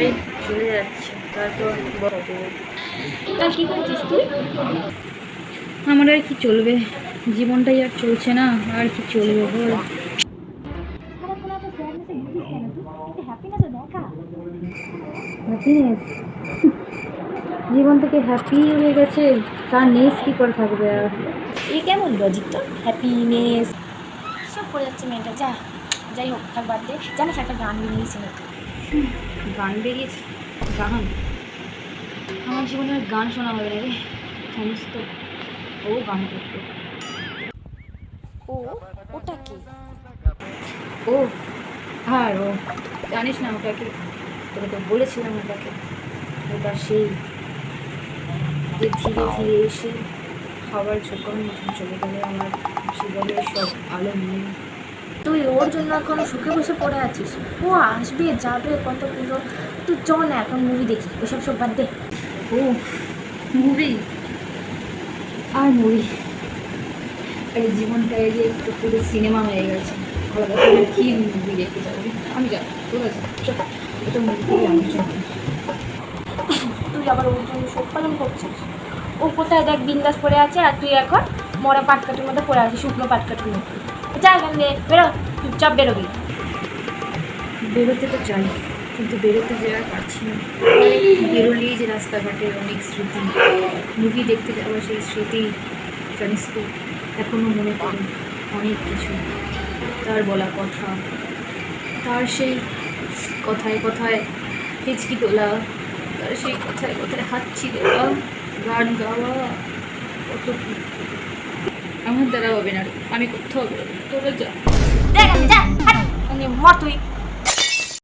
এই চলে যাচ্ছে, তারপর বড় তা কী করছিস তুই? আমার আর কি চলবে, জীবনটাই আর চলছে না, আর কি চলবে বল। হ্যাপিনেস, জীবন থেকে হ্যাপি হয়ে গেছে, তার নেস কী করে থাকবে আর? এই কেমন লজিক তো, হ্যাপিনেস সব করে যাচ্ছে মেয়েটা। যাই হোক, থাক বাদ দে। জানিস একটা গান বেরিয়েছে নাকি? গান বেরিয়েছে? গান? আমার জীবনে আর গান শোনা হবে না রে, জানিস তো। ও গান করতো। ওটা কি? ও আর ও, জানিস না ওটাকে, তোকে তো বলেছিলাম ওটাকে, ওটা সেই যে ধীরে ধীরে এসে খাবার ঝোঁকার মতন চলে গেলে আমার জীবনের সব আলো নিয়ে। তুই ওর জন্য এখন সুখে বসে পড়ে আছিস? ও আসবে যাবে কতগুলো, তুই চল না এখন মুভি দেখি, এসব সব বাদ দে। ও মুভি, আর মুভি, এই জীবনটা এই যে একটু পুরো সিনেমা হয়ে গেছে। আলাদা করে কি মুভি দেখতে যাবি? আমি যাবো, ঠিক আছে, এটা মুভি থেকে আমি যাবো। তুই আবার ওর জন্য শোক পালন করছিস? ও কোথায় দেখ বিন্দাস পড়ে আছে, আর তুই এখন মরা পাটকাঠির মধ্যে পড়ে আছিস, শুকনো পাটকাঠির মধ্যে। যা এখান দিয়ে বেরো, চুপচাপ বেরোবি। বেরোতে তো চাই, কিন্তু বেরোতে যে আর পারছি না। বেরোলেই যে রাস্তাঘাটে অনেক স্মৃতি, মুভি দেখতে যাওয়া সেই স্মৃতি, জানিস তো এখনও মনে পড়ে অনেক কিছু। তার বলা কথা, তার সেই কথায় কথায় হিচকি তোলা, তার সেই কথায় কথায় হাঁচি দেওয়া, গান গাওয়া, কত কি। আমার দ্বারা হবে না রে, আমি কোথাও বেরোবো, তোরা যা। দেখ আমি যা, মর তুই।